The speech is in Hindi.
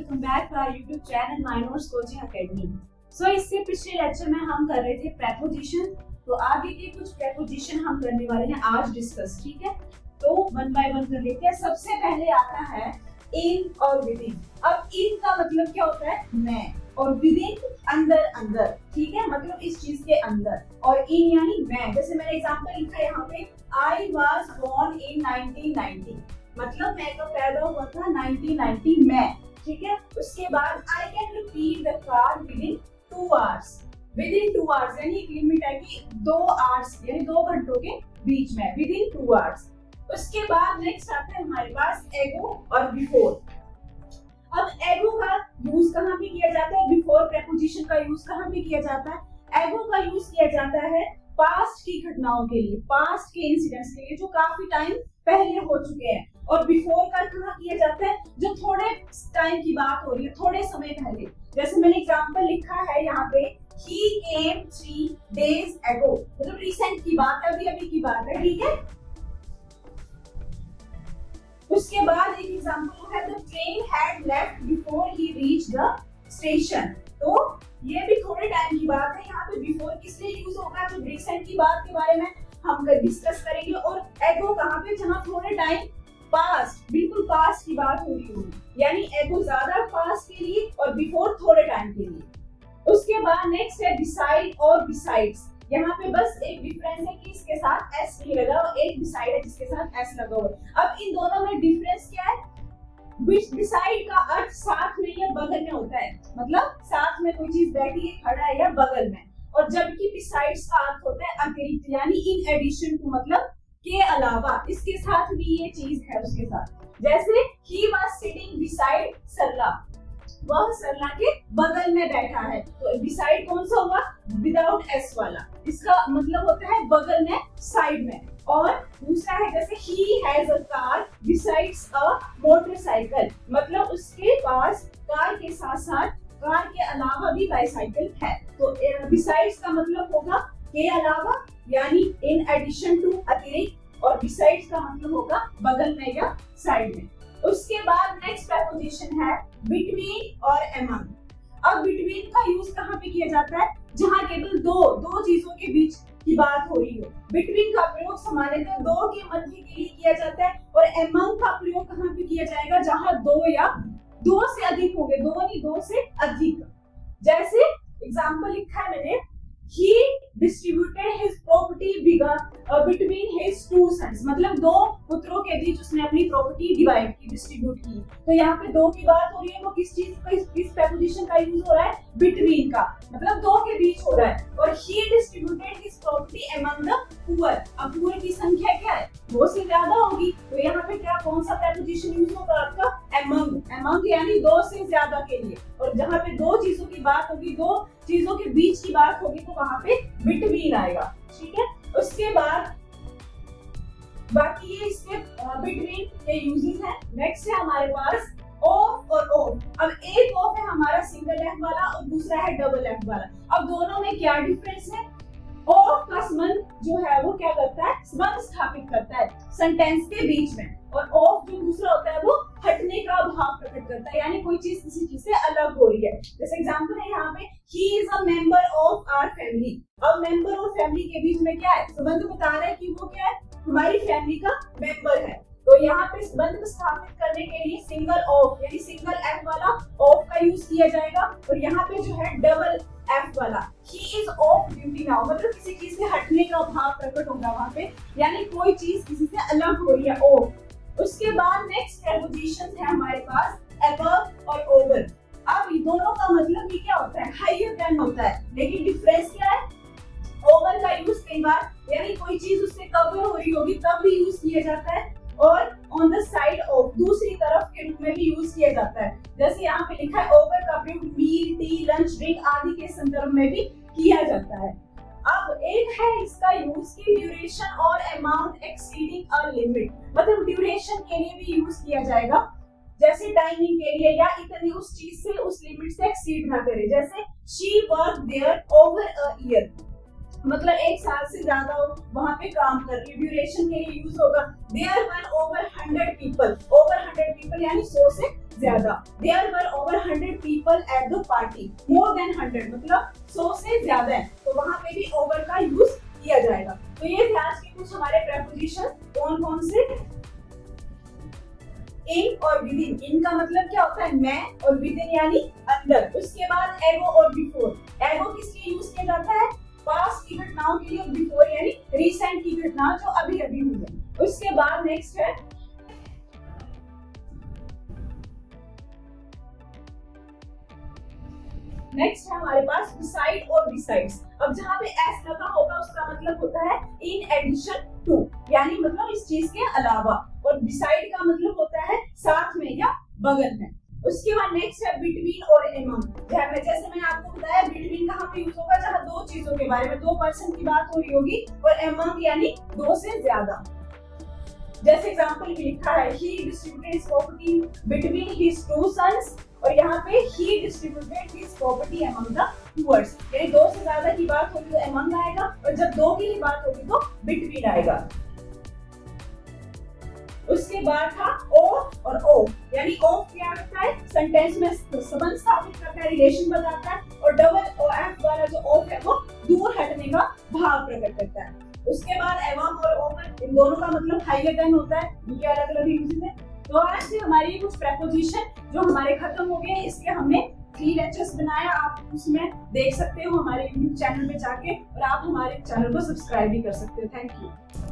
Welcome back to our YouTube channel my notes coaching academy. So इससे पिछले लेक्चर में हम कर रहे थे प्रेपोजिशन, तो आगे के कुछ प्रेपोजिशन हम करने वाले हैं आज डिस्कस। ठीक है, तो वन बाय वन कर लेते हैं। सबसे पहले आता है इन और विदिन। अब इन का मतलब क्या होता है? मैं, और विदिन अंदर अंदर। ठीक है, मतलब इस चीज के अंदर, और इन यानी मैं। जैसे मैंने एग्जांपल लिखा है यहाँ पे, आई वाज बोर्न इन 1990, मतलब मैं कब पैदा हुआ था? 1990 में। ठीक है, उसके बाद I can repeat the car within 2 hours. Within 2 hours यानी एक लिमिट है कि 2 आवर्स यानी 2 घंटों के बीच में, विदिन 2 आवर्स। उसके बाद नेक्स्ट आता है हमारे पास एगो और बिफोर। अब एगो का यूज कहाँ पे किया जाता है? बिफोर प्रेपोजिशन का यूज कहाँ पे किया जाता है? एगो का यूज किया जाता है पास्ट की घटनाओं के लिए, पास्ट के इंसिडेंट्स के लिए जो काफी टाइम पहले हो चुके हैं। और बिफोर का कहाँ किया जाता है? जो थोड़े टाइम की बात हो रही है, थोड़े समय पहले। जैसे मैंने एग्जांपल लिखा है यहाँ पे, he came 3 days ago, मतलब रिसेंट की बात है, अभी अभी की बात है। ठीक है, उसके बाद एक एग्जांपल है, the train had left before he reached the station। तो ये भी थोड़े टाइम की बात है। यहाँ पे बिफोर किस लिए यूज होगा? जो रिसेंट की बात के बारे में हम डिस्कस करेंगे। और एगो कहाँ पे? जहाँ थोड़े टाइम पास्ट, बिल्कुल पास्ट की बात हो रही होगी, यानी एगो ज्यादा पास्ट के लिए और बिफोर थोड़े टाइम के लिए। उसके बाद नेक्स्ट है बिसाइड और बिसाइड्स। यहाँ पे बस एक डिफरेंस है कि इसके साथ एस नहीं लगा और एक बिसाइड है जिसके साथ एस लगा हुआ है। अब इन दोनों में डिफरेंस क्या है? बिसाइड का अर्थ साथ में या बगल में होता है, मतलब साथ में कोई चीज बैठी है, खड़ा है या बगल में। और जबकि बिसाइड्स का अर्थ होता है अतिरिक्त, यानी इन एडिशन टू, मतलब के अलावा, इसके साथ भी ये चीज है उसके साथ। जैसे ही वाज सिटिंग बिसाइड सरला, वह सरला के बगल में बैठा है। तो बिसाइड कौन सा हुआ? विदाउट एस वाला, इसका मतलब होता है बगल में, साइड में। और दूसरा है जैसे he has a car besides a motorcycle, मतलब उसके पास कार के साथ साथ, कार के अलावा भी बाइसाइकिल है। तो बिसाइड्स का मतलब होगा के अलावा, यानी इन एडिशन टू, अतिरिक्त। और बिसाइड्स का मतलब होगा बगल में या साइड में। उसके बाद नेक्स्ट प्रेपोजिशन है बिटवीन और अमंग। अब बिटवीन का यूज कहाँ पे किया जाता है? जहाँ केवल दो चीजों के बीच की बात हो रही हो। बिटवीन का प्रयोग सामान्यतः दो के मध्य के लिए किया जाता है। और अमंग का प्रयोग कहाँ पे किया जाएगा? जहाँ दो या दो से अधिक होंगे, दो नहीं, दो से अधिक। जैसे एग्जाम्पल लिखा है मैंने, he distributed his property between his 2 sons, मतलब 2 पुत्रों के बीच उसने अपनी प्रॉपर्टी डिवाइड की, डिस्ट्रीब्यूट की। तो यहाँ पे 2 की बात हो रही है, वो किस चीज का, किस प्रेपोजिशन का यूज हो रहा है? बिटवीन का, मतलब 2 के बीच हो रहा है। और he distributed his property among the poor, अब poor की संख्या क्या है? 2 से ज्यादा होगी। तो यहाँ पे क्या, कौन सा प्रेपोजिशन यूज होगा आपका? among, among यानी 2 से ज्यादा के लिए। और जहाँ पे 2 चीजों की बात होगी, 2 चीजों के बीच की बात होगी, तो वहां पे बिटवीन आएगा। ठीक है, उसके बाद बाकी ये इसके बिटवीन के यूजेस हैं। नेक्स्ट है हमारे पास ऑफ और ऑफ। अब एक ऑफ है हमारा सिंगल एफ वाला और दूसरा है डबल एफ वाला। अब दोनों में क्या डिफरेंस है? ऑफ का संबंध जो है वो क्या करता है? संबंध स्थापित करता है सेंटेंस के बीच में। और ऑफ जो दूसरा होता है वो हटने का भाव प्रकट करता है, यानी कोई चीज किसी चीज से अलग हो रही है। जैसे एग्जांपल है यहाँ पे, he is a member of our family। अब मेंबर और फैमिली के बीच में क्या है? संबंध बता रहा है कि वो क्या है? हमारी फैमिली का मेंबर है। तो यहाँ पे संबंध स्थापित करने के लिए सिंगल ऑफ यानी सिंगल एफ वाला ऑफ का यूज किया जाएगा। और यहाँ पे जो है डबल एफ वाला, he is off duty now, मतलब किसी चीज से हटने का भाव प्रकट होगा वहां पे, यानी कोई चीज किसी से अलग हो रही है, ऑफ। उसके बाद नेक्स्ट प्रेपोजिशन है हमारे पास above और over। अब ये दोनों का मतलब ही क्या होता है? हायर देन होता है, लेकिन डिफरेंस क्या है? ओवर का यूज कई बार, यानी कोई चीज उससे कवर हो रही होगी तब भी यूज किया जाता है। और ऑन द साइड ऑफ, दूसरी तरफ के रूप में भी यूज किया जाता है। जैसे यहाँ पे लिखा है, ओवर का प्रयोग मील, टी, लंच, ड्रिंक आदि के संदर्भ में भी किया जाता है। अब एक है इसका यूज की ड्यूरेशन और अमाउंट एक्सीडिंग अ लिमिट, मतलब ड्यूरेशन के लिए भी यूज किया जाएगा। जैसे टाइमिंग के लिए, या इतनी उस चीज से, उस लिमिट से एक्सीड ना करे। जैसे she worked there over a year, मतलब 1 साल से ज्यादा वहां पे काम कर रही है, ड्यूरेशन के लिए यूज होगा। There were over 100 people, over 100 people यानी 100 से ज्यादा। There were over 100 people at the party, more than 100 मतलब 100 से ज्यादा है, तो वहां पे भी ओवर का यूज किया जाएगा। तो ये थे आज के कुछ हमारे प्रेपोजिशन, कौन कौन से, इन और विदिन। इन का मतलब क्या होता है मैं, और विदिन यानी अंदर। उसके बाद एगो और बिफोर। एगो किस लिए यूज किया जाता है, पास्ट की घटनाओं के लिए, और बिफोर यानी रिसेंट की घटना जो अभी अभी हुई है। उसके बाद नेक्स्ट है हमारे पास बिसाइड और बिसाइड्स। अब जहाँ पे एस लगा होगा उसका मतलब होता है इन एडिशन टू, यानी मतलब इस चीज के अलावा, और बिसाइड का मतलब होता है साथ में या बगल में। उसके बाद नेक्स्ट है बिटवीन और एमंग। जैसे मैंने आपको बताया बिटवीन कहाँ पे यूज होगा, जहाँ दो चीजों के बारे में, 2 पर्सन की बात हो रही होगी, और एमंग यानी 2 से ज्यादा। जैसे एग्जांपल में लिखा है he distributed his property between his 2 sons, और यहाँ पे he distributed his property among the poors, यानी 2 से ज्यादा की बात होगी तो अमंग आएगा, और जब 2 की ही बात होगी तो बिटवीन आएगा। उसके बाद था ऑफ और ओ, यानी ऑफ क्या करता है, सेंटेंस में संबंध स्थापित करता है, रिलेशन बताता है, और डबल ओ एफ वाला जो ऑफ है वो दूर हटने का भाव प्रकट करता है। उसके बाद एवं और ओवर, इन दोनों का मतलब हाइयर देन होता है, इनके अलग अलग यूजेस है। तो आज से हमारी कुछ प्रेपोजिशन जो हमारे खत्म हो गए, इसके हमने 3 लेक्चर्स बनाया, आप उसमें देख सकते हो हमारे YouTube चैनल में जाके, और आप हमारे चैनल को सब्सक्राइब भी कर सकते हो। Thank you.